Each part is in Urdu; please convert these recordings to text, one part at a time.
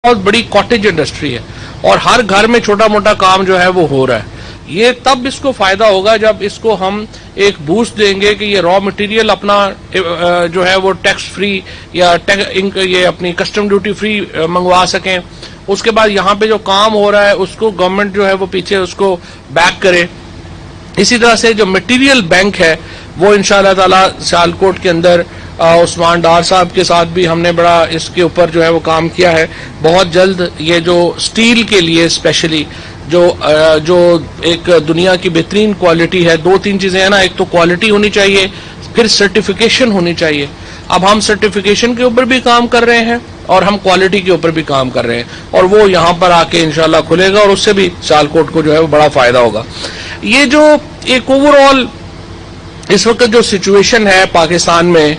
بہت بڑی کاٹیج انڈسٹری ہے اور ہر گھر میں چھوٹا موٹا کام جو ہے وہ ہو رہا ہے. یہ تب اس کو فائدہ ہوگا جب اس کو ہم ایک بوسٹ دیں گے کہ یہ را مٹیریل اپنا جو ہے وہ ٹیکس فری یا یہ اپنی کسٹم ڈیوٹی فری منگوا سکیں. اس کے بعد یہاں پہ جو کام ہو رہا ہے اس کو گورنمنٹ جو ہے وہ پیچھے اس کو بیک کرے. اسی طرح سے جو مٹیریل بینک ہے وہ انشاءاللہ تعالی سیالکوٹ کے اندر عثمان ڈار صاحب کے ساتھ بھی ہم نے بڑا اس کے اوپر جو ہے وہ کام کیا ہے. بہت جلد یہ جو سٹیل کے لیے اسپیشلی جو ایک دنیا کی بہترین کوالٹی ہے, دو تین چیزیں ہیں نا, ایک تو کوالٹی ہونی چاہیے, پھر سرٹیفیکیشن ہونی چاہیے. اب ہم سرٹیفیکیشن کے اوپر بھی کام کر رہے ہیں اور ہم کوالٹی کے اوپر بھی کام کر رہے ہیں, اور وہ یہاں پر آ کے انشاءاللہ کھلے گا اور اس سے بھی سیالکوٹ کو جو ہے وہ بڑا فائدہ ہوگا. یہ جو ایک اوور آل اس وقت جو سچویشن ہے پاکستان میں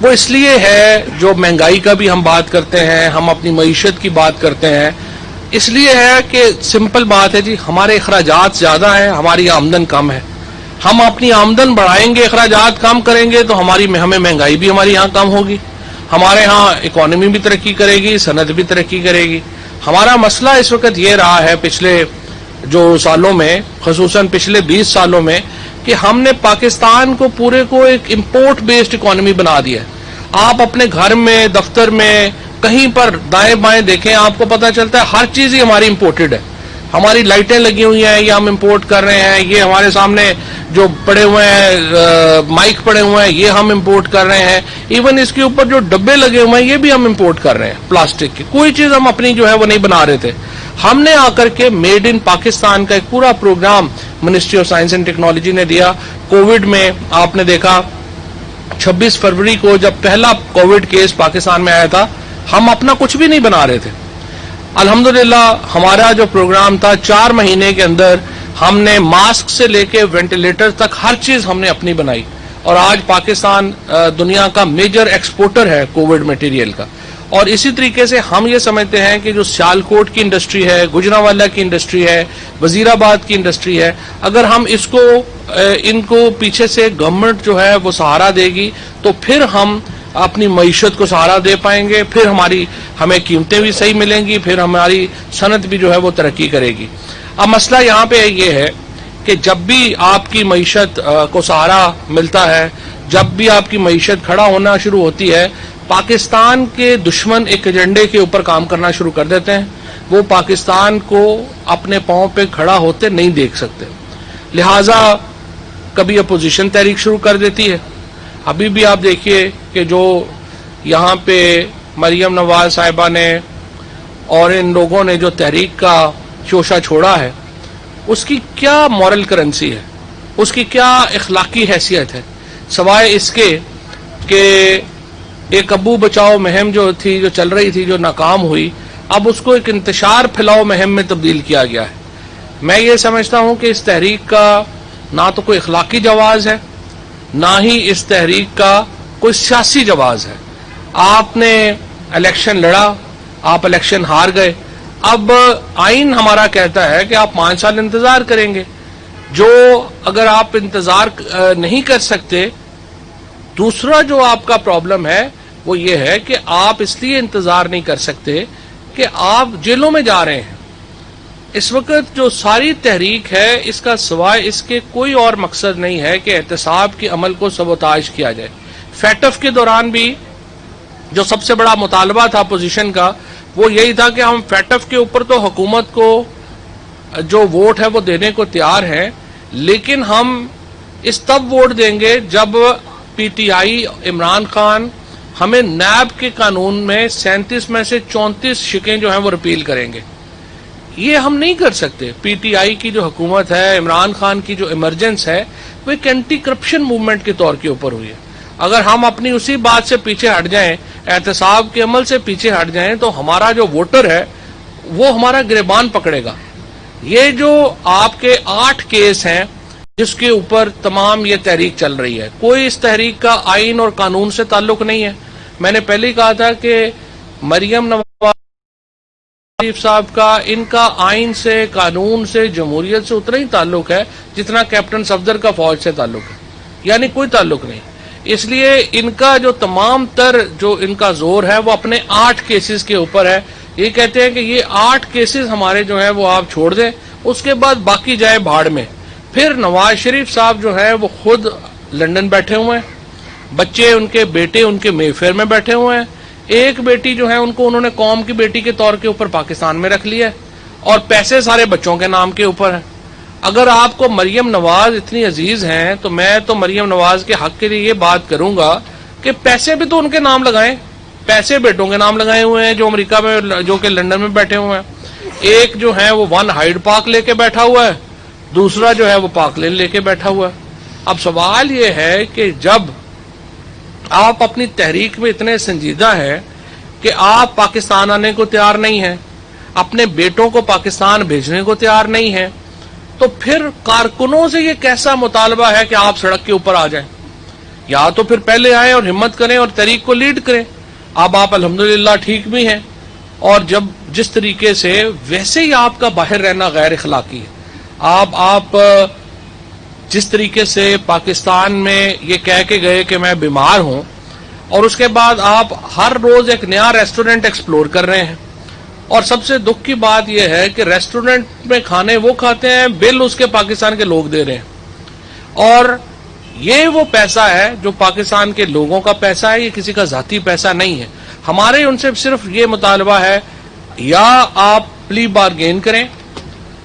وہ اس لیے ہے, جو مہنگائی کا بھی ہم بات کرتے ہیں, ہم اپنی معیشت کی بات کرتے ہیں, اس لیے ہے کہ سمپل بات ہے جی, ہمارے اخراجات زیادہ ہیں, ہماری آمدن کم ہے. ہم اپنی آمدن بڑھائیں گے, اخراجات کم کریں گے تو ہمیں مہنگائی بھی ہمارے یہاں کم ہوگی, ہمارے ہاں اکانومی بھی ترقی کرے گی, صنعت بھی ترقی کرے گی. ہمارا مسئلہ اس وقت یہ رہا ہے پچھلے جو سالوں میں, خصوصاً پچھلے 20 سالوں میں, کہ ہم نے پاکستان کو پورے کو ایک امپورٹ بیسڈ اکانومی بنا دیا ہے. آپ اپنے گھر میں, دفتر میں, کہیں پر دائیں بائیں دیکھیں, آپ کو پتا چلتا ہے ہر چیز ہی ہماری امپورٹڈ ہے. ہماری لائٹیں لگی ہوئی ہیں یہ ہم امپورٹ کر رہے ہیں, یہ ہمارے سامنے جو پڑے ہوئے ہیں مائک پڑے ہوئے ہیں یہ ہم امپورٹ کر رہے ہیں, ایون اس کے اوپر جو ڈبے لگے ہوئے ہیں یہ بھی ہم امپورٹ کر رہے ہیں پلاسٹک کے. کوئی چیز ہم اپنی جو ہے وہ نہیں بنا رہے تھے. ہم نے آ کر کے میڈ ان پاکستان کا ایک پورا program ministry of science and technology نے دیا. کووڈ میں آپ نے دیکھا 26 فروری کو جب پہلا کووڈ کیس پاکستان میں آیا تھا, ہم اپنا کچھ بھی نہیں بنا رہے تھے. الحمدللہ ہمارا جو پروگرام تھا 4 مہینے کے اندر ہم نے ماسک سے لے کے وینٹیلیٹر تک ہر چیز ہم نے اپنی بنائی, اور آج پاکستان دنیا کا میجر ایکسپورٹر ہے کووڈ مٹیریل کا. اور اسی طریقے سے ہم یہ سمجھتے ہیں کہ جو سیالکوٹ کی انڈسٹری ہے, گجرانوالہ کی انڈسٹری ہے, وزیر آباد کی انڈسٹری ہے, اگر ہم ان کو پیچھے سے گورنمنٹ جو ہے وہ سہارا دے گی تو پھر ہم اپنی معیشت کو سہارا دے پائیں گے, پھر ہمیں قیمتیں بھی صحیح ملیں گی, پھر ہماری صنعت بھی جو ہے وہ ترقی کرے گی. اب مسئلہ یہاں پہ یہ ہے کہ جب بھی آپ کی معیشت کو سہارا ملتا ہے, جب بھی آپ کی معیشت کھڑا ہونا شروع ہوتی ہے, پاکستان کے دشمن ایک ایجنڈے کے اوپر کام کرنا شروع کر دیتے ہیں. وہ پاکستان کو اپنے پاؤں پہ کھڑا ہوتے نہیں دیکھ سکتے, لہذا کبھی اپوزیشن تحریک شروع کر دیتی ہے. ابھی بھی آپ دیکھیے کہ جو یہاں پہ مریم نواز صاحبہ نے اور ان لوگوں نے جو تحریک کا شوشہ چھوڑا ہے, اس کی کیا مورل کرنسی ہے, اس کی کیا اخلاقی حیثیت ہے, سوائے اس کے کہ ایک ابو بچاؤ مہم جو چل رہی تھی, جو ناکام ہوئی, اب اس کو ایک انتشار پھیلاؤ مہم میں تبدیل کیا گیا ہے. میں یہ سمجھتا ہوں کہ اس تحریک کا نہ تو کوئی اخلاقی جواز ہے, نہ ہی اس تحریک کا کوئی سیاسی جواز ہے. آپ نے الیکشن لڑا, آپ الیکشن ہار گئے, اب آئین ہمارا کہتا ہے کہ آپ 5 سال انتظار کریں گے. جو اگر آپ انتظار نہیں کر سکتے, دوسرا جو آپ کا پرابلم ہے وہ یہ ہے کہ آپ اس لیے انتظار نہیں کر سکتے کہ آپ جیلوں میں جا رہے ہیں. اس وقت جو ساری تحریک ہے اس کا سوائے اس کے کوئی اور مقصد نہیں ہے کہ احتساب کے عمل کو سبوتاژ کیا جائے. فیٹف کے دوران بھی جو سب سے بڑا مطالبہ تھا اپوزیشن کا وہ یہی تھا کہ ہم فیٹف کے اوپر تو حکومت کو جو ووٹ ہے وہ دینے کو تیار ہیں, لیکن ہم اس تب ووٹ دیں گے جب P T I Imran Khan ہمیں نیب کے قانون میں 37 میں سے 34 شقیں جو ہیں وہ رپیل کریں گے. یہ ہم نہیں کر سکتے. پی ٹی آئی کی جو حکومت ہے, عمران خان کی جو ایمرجنس ہے, وہ ایک اینٹی کرپشن موومنٹ کے طور کے اوپر ہوئی ہے. اگر ہم اپنی اسی بات سے پیچھے ہٹ جائیں, احتساب کے عمل سے پیچھے ہٹ جائیں, تو ہمارا جو ووٹر ہے وہ ہمارا گریبان پکڑے گا. یہ جو آپ کے 8 کیس ہیں جس کے اوپر تمام یہ تحریک چل رہی ہے, کوئی اس تحریک کا آئین اور قانون سے تعلق نہیں ہے. میں نے پہلے ہی کہا تھا کہ مریم نواز صاحب کا ان کا آئین سے, قانون سے, جمہوریت سے اتنا ہی تعلق ہے جتنا کیپٹن صفدر کا فوج سے تعلق ہے, یعنی کوئی تعلق نہیں. اس لیے ان کا جو تمام تر جو ان کا زور ہے وہ اپنے 8 کیسز کے اوپر ہے یہ کہتے ہیں کہ یہ 8 کیسز ہمارے جو ہیں وہ آپ چھوڑ دیں، اس کے بعد باقی جائے بھاڑ میں. پھر نواز شریف صاحب جو ہے وہ خود لندن بیٹھے ہوئے ہیں، بچے ان کے بیٹے ان کے مے فیئر میں بیٹھے ہوئے ہیں. ایک بیٹی جو ہے ان کو انہوں نے قوم کی بیٹی کے طور کے اوپر پاکستان میں رکھ لیا ہے، اور پیسے سارے بچوں کے نام کے اوپر ہیں. اگر آپ کو مریم نواز اتنی عزیز ہیں تو میں تو مریم نواز کے حق کے لیے یہ بات کروں گا کہ پیسے بھی تو ان کے نام لگائیں. پیسے بیٹوں کے نام لگائے ہوئے ہیں جو امریکہ میں، جو کہ لندن میں بیٹھے ہوئے ہیں. ایک جو ہے وہ 1 ہائیڈ پارک لے کے بیٹھا ہوا ہے، دوسرا جو ہے وہ پارک لین لے کے بیٹھا ہوا ہے. اب سوال یہ ہے کہ جب آپ اپنی تحریک میں اتنے سنجیدہ ہیں کہ آپ پاکستان آنے کو تیار نہیں ہیں، اپنے بیٹوں کو پاکستان بھیجنے کو تیار نہیں ہیں، تو پھر کارکنوں سے یہ کیسا مطالبہ ہے کہ آپ سڑک کے اوپر آ جائیں؟ یا تو پھر پہلے آئیں اور ہمت کریں اور تحریک کو لیڈ کریں. اب آپ الحمدللہ ٹھیک بھی ہیں، اور جب جس طریقے سے ویسے ہی آپ کا باہر رہنا غیر اخلاقی ہے. آپ جس طریقے سے پاکستان میں یہ کہہ کے گئے کہ میں بیمار ہوں، اور اس کے بعد آپ ہر روز ایک نیا ریسٹورنٹ ایکسپلور کر رہے ہیں. اور سب سے دکھ کی بات یہ ہے کہ ریسٹورنٹ میں کھانے وہ کھاتے ہیں، بل اس کے پاکستان کے لوگ دے رہے ہیں. اور یہ وہ پیسہ ہے جو پاکستان کے لوگوں کا پیسہ ہے، یہ کسی کا ذاتی پیسہ نہیں ہے. ہمارے ان سے صرف یہ مطالبہ ہے، یا آپ پلی بارگین کریں،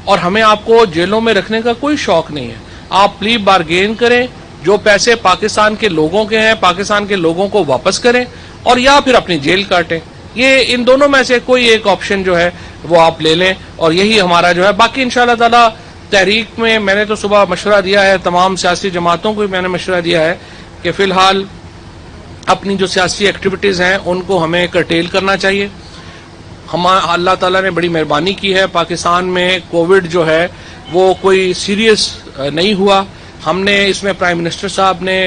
اور ہمیں آپ کو جیلوں میں رکھنے کا کوئی شوق نہیں ہے. آپ پلی بارگین کریں، جو پیسے پاکستان کے لوگوں کے ہیں پاکستان کے لوگوں کو واپس کریں، اور یا پھر اپنی جیل کاٹیں. یہ ان دونوں میں سے کوئی ایک آپشن جو ہے وہ آپ لے لیں، اور یہی ہمارا جو ہے. باقی انشاءاللہ تعالی تحریک میں نے تو صبح مشورہ دیا ہے، تمام سیاسی جماعتوں کو بھی میں نے مشورہ دیا ہے کہ فی الحال اپنی جو سیاسی ایکٹیویٹیز ہیں ان کو ہمیں کرٹیل کرنا چاہیے. اللہ تعالیٰ نے بڑی مہربانی کی ہے، پاکستان میں کووڈ جو ہے وہ کوئی سیریس نہیں ہوا. ہم نے اس میں پرائم منسٹر صاحب نے،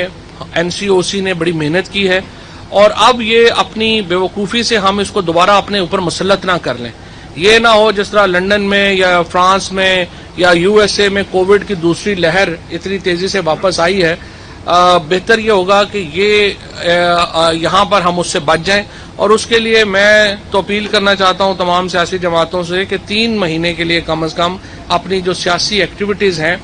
NCOC نے بڑی محنت کی ہے، اور اب یہ اپنی بیوقوفی سے ہم اس کو دوبارہ اپنے اوپر مسلط نہ کر لیں. یہ نہ ہو جس طرح لندن میں یا فرانس میں یا USA میں کووڈ کی دوسری لہر اتنی تیزی سے واپس آئی ہے. بہتر یہ ہوگا کہ یہ یہاں پر ہم اس سے بچ جائیں، اور اس کے لیے میں تو اپیل کرنا چاہتا ہوں تمام سیاسی جماعتوں سے کہ 3 مہینے کے لیے کم از کم اپنی جو سیاسی ایکٹیویٹیز ہیں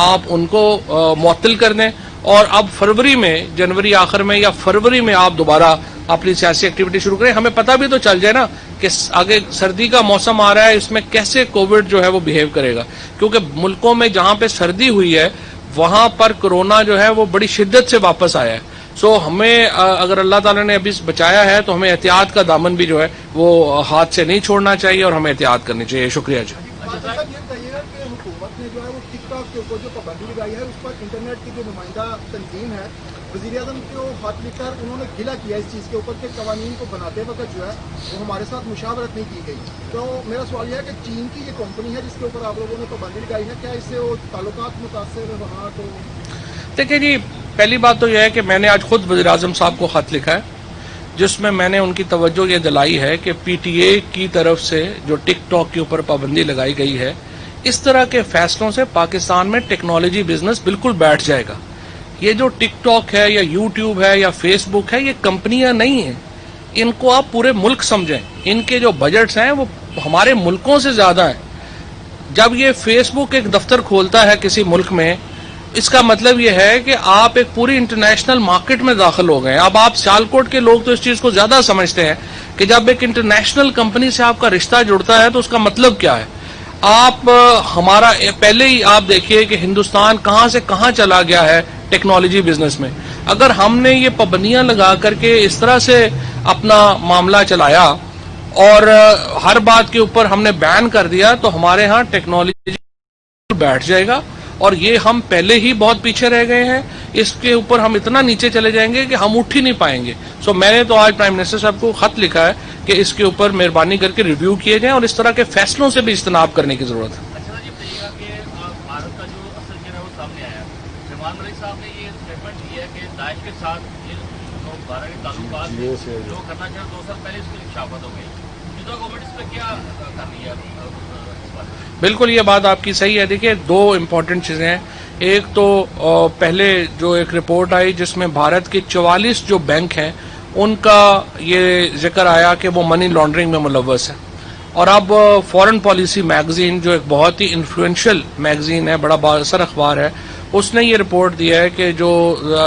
آپ ان کو معطل کر دیں، اور اب فروری میں، جنوری آخر میں یا فروری میں آپ دوبارہ اپنی سیاسی ایکٹیویٹی شروع کریں. ہمیں پتہ بھی تو چل جائے نا کہ آگے سردی کا موسم آ رہا ہے، اس میں کیسے کووڈ جو ہے وہ بیہیو کرے گا. کیونکہ ملکوں میں جہاں پہ سردی ہوئی ہے وہاں پر کورونا جو ہے وہ بڑی شدت سے واپس آیا ہے. سو ہمیں اگر اللہ تعالیٰ نے ابھی بچایا ہے تو ہمیں احتیاط کا دامن بھی جو ہے وہ ہاتھ سے نہیں چھوڑنا چاہیے، اور ہمیں احتیاط کرنی چاہیے. شکریہ جی. حکومت نے جو ہے وہ ٹک ٹاک کے اوپر جو پابندی لگائی ہے اس پر انٹرنیٹ کی جو نمائندہ تنظیم ہے وزیر اعظم کو خط لکھ کر انہوں نے گلہ کیا اس چیز کے اوپر کہ قوانین کو بناتے وقت جو ہے وہ ہمارے ساتھ مشاورت نہیں کی گئی. تو میرا سوال یہ ہے کہ چین کی یہ کمپنی ہے جس کے اوپر آپ لوگوں نے پابندی لگائی ہے، کیا اس سے وہ تعلقات متاثر وہاں تو؟ دیکھیں جی، پہلی بات تو یہ ہے کہ میں نے آج خود وزیر اعظم صاحب کو خط لکھا ہے جس میں نے ان کی توجہ یہ دلائی ہے کہ PTA کی طرف سے جو ٹک ٹاک کے اوپر پابندی لگائی گئی ہے، اس طرح کے فیصلوں سے پاکستان میں ٹیکنالوجی بزنس بالکل بیٹھ جائے گا. یہ جو ٹک ٹاک ہے یا YouTube ہے یا فیس بک ہے، یہ کمپنیاں نہیں ہیں. ان کو آپ پورے ملک سمجھیں. ان کے جو بجٹس ہیں وہ ہمارے ملکوں سے زیادہ ہیں. جب یہ فیس بک ایک دفتر کھولتا ہے کسی ملک میں، اس کا مطلب یہ ہے کہ آپ ایک پوری انٹرنیشنل مارکیٹ میں داخل ہو گئے. اب آپ سیالکوٹ کے لوگ تو اس چیز کو زیادہ سمجھتے ہیں کہ جب ایک انٹرنیشنل کمپنی سے آپ کا رشتہ جڑتا ہے تو اس کا مطلب کیا ہے. آپ ہمارا پہلے ہی آپ دیکھیے کہ ہندوستان کہاں سے کہاں چلا گیا ہے ٹیکنالوجی بزنس میں. اگر ہم نے یہ پابندیاں لگا کر کے اس طرح سے اپنا معاملہ چلایا اور ہر بات کے اوپر ہم نے بین کر دیا تو ہمارے ہاں ٹیکنالوجی بیٹھ جائے گا، اور یہ ہم پہلے ہی بہت پیچھے رہ گئے ہیں. اس کے اوپر ہم اتنا نیچے چلے جائیں گے کہ ہم اٹھ ہی نہیں پائیں گے. سو میں نے تو آج پرائم منسٹر صاحب کو خط لکھا ہے کہ اس کے اوپر مہربانی کر کے ریویو کیے جائیں، اور اس طرح کے فیصلوں سے بھی اجتناب کرنے کی ضرورت ہے. اچھا جی، بتائیے گا کہ بھارت کا جو اصل جو ہے وہ سامنے آیا. رحمان ملک صاحب نے یہ اسٹیٹمنٹ دی ہے کہ داعش کے ساتھ یہ 2012 کے تعلقات جو کرنا چاہے 2 سال پہلے اس کی انکشافات ہو گئی. موجودہ گورنمنٹ اس پہ کیا کر رہی ہے؟ بالکل یہ بات آپ کی صحیح ہے. دیکھیے 2 امپورٹنٹ چیزیں ہیں. ایک تو پہلے جو ایک رپورٹ آئی جس میں بھارت کے 44 جو بینک ہیں ان کا یہ ذکر آیا کہ وہ منی لانڈرنگ میں ملوث ہے. اور اب فورن پالیسی میگزین جو ایک بہت ہی انفلوئنشل میگزین ہے, بڑا بااثر اخبار ہے, اس نے یہ رپورٹ دیا ہے کہ جو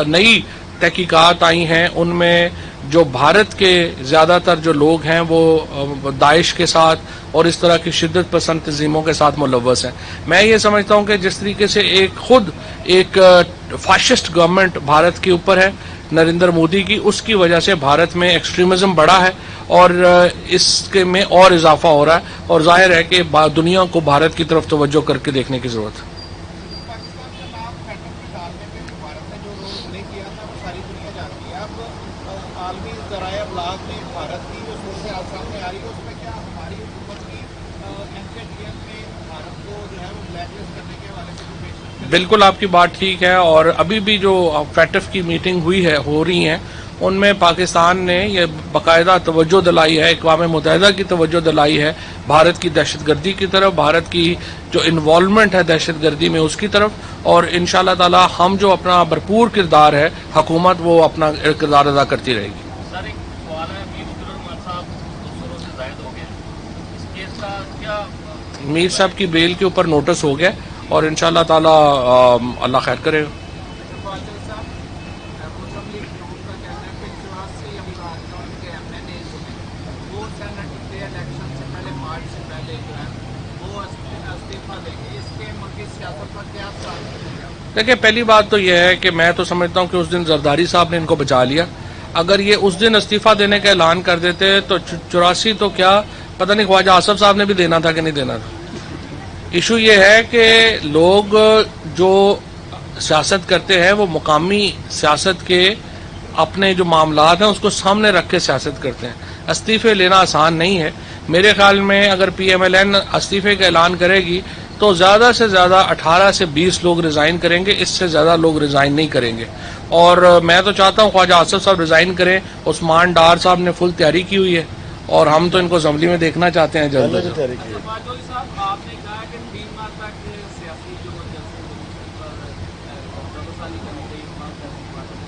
نئی تحقیقات آئی ہیں ان میں جو بھارت کے زیادہ تر جو لوگ ہیں وہ داعش کے ساتھ اور اس طرح کی شدت پسند تنظیموں کے ساتھ ملوث ہیں. میں یہ سمجھتا ہوں کہ جس طریقے سے ایک فاشسٹ گورنمنٹ بھارت کے اوپر ہے نریندر مودی کی, اس کی وجہ سے بھارت میں ایکسٹریمزم بڑھا ہے اور اس کے میں اور اضافہ ہو رہا ہے, اور ظاہر ہے کہ دنیا کو بھارت کی طرف توجہ کر کے دیکھنے کی ضرورت ہے. پاکستان کا نام فیٹر میں ڈالنے پہ بھارت نے جو رول پلے کیا تھا وہ ساری دنیا جانتی ہے. اب عالمی ذرائع ابلاغ میں بھارت کی جو صورتحال سامنے آ رہی ہے اس میں کیا ہماری حکومت کی NKTF میں بھارت کو جو ہے وہ بلیک لسٹ کرنے کے حوالے سے کوئی پیش بالکل آپ کی بات ٹھیک ہے, اور ابھی بھی جو فیٹف کی میٹنگ ہو رہی ہیں ان میں پاکستان نے یہ باقاعدہ توجہ دلائی ہے, اقوام متحدہ کی توجہ دلائی ہے بھارت کی دہشت گردی کی طرف, بھارت کی جو انوالومنٹ ہے دہشت گردی میں اس کی طرف, اور انشاءاللہ تعالی ہم جو اپنا بھرپور کردار ہے حکومت وہ اپنا کردار ادا کرتی رہے گی. سر ایک سوال ہے, میر عبدالرحمان صاحب 200 روز سے زائد ہو گئے, اس کیس کا کیا میر صاحب کی بیل کے اوپر نوٹس ہو گیا اور انشاءاللہ تعالی اللہ خیر کرے گا. مسلم لیگ نون کا کہنا ہے کہ 84 افراد جو ان کے MNA وہ سینٹ کے الیکشن سے پہلے مارچ سے پہلے جو ہے وہ استعفیٰ دیں گے. اس کے ملک کی سیاست پر کیا اثر ہے؟ دیکھیں پہلی بات تو یہ ہے کہ میں تو سمجھتا ہوں کہ اس دن زرداری صاحب نے ان کو بچا لیا. اگر یہ اس دن استعفیٰ دینے کا اعلان کر دیتے تو 84 تو کیا پتہ نہیں خواجہ آصف صاحب نے بھی دینا تھا کہ نہیں دینا تھا. ایشو یہ ہے کہ لوگ جو سیاست کرتے ہیں وہ مقامی سیاست کے اپنے جو معاملات ہیں اس کو سامنے رکھ کے سیاست کرتے ہیں. استعفے لینا آسان نہیں ہے. میرے خیال میں اگر PMLN استعفے کا اعلان کرے گی تو زیادہ سے زیادہ 18 سے 20 لوگ ریزائن کریں گے, اس سے زیادہ لوگ ریزائن نہیں کریں گے. اور میں تو چاہتا ہوں خواجہ آصف صاحب ریزائن کریں. عثمان ڈار صاحب نے فل تیاری کی ہوئی ہے اور ہم تو ان کو اسمبلی میں دیکھنا چاہتے ہیں جلد از جلد. صاحب آپ نے کہا کہ 3 ماہ تک سیاسی جو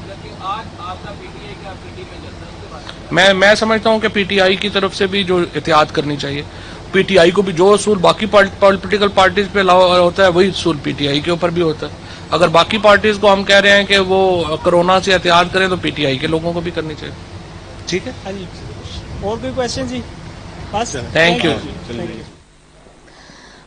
لیکن آج آپ کا PTI کا PD میں جلسہ اس کے بعد میں سمجھتا ہوں کہ PTI کی طرف سے بھی جو احتیاط کرنی چاہیے. PTI کو بھی جو اصول باقی پولیٹیکل پارٹیز پہ ہوتا ہے وہی اصول PTI کے اوپر بھی ہوتا ہے. اگر باقی پارٹیز کو ہم کہہ رہے ہیں کہ وہ کرونا سے احتیاط کریں تو PTI کے لوگوں کو بھی کرنی چاہیے. ٹھیک ہے, ہاں جی. اور کوئی کوشچن جی؟ بس تھینک یو.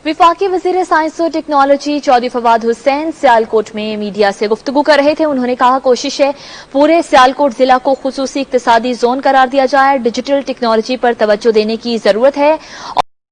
وفاقی وزیر سائنس و ٹیکنالوجی چودھری فواد حسین سیالکوٹ میں میڈیا سے گفتگو کر رہے تھے. انہوں نے کہا کوشش ہے پورے سیالکوٹ ضلع کو خصوصی اقتصادی زون قرار دیا جائے. ڈیجیٹل ٹیکنالوجی پر توجہ دینے کی ضرورت ہے.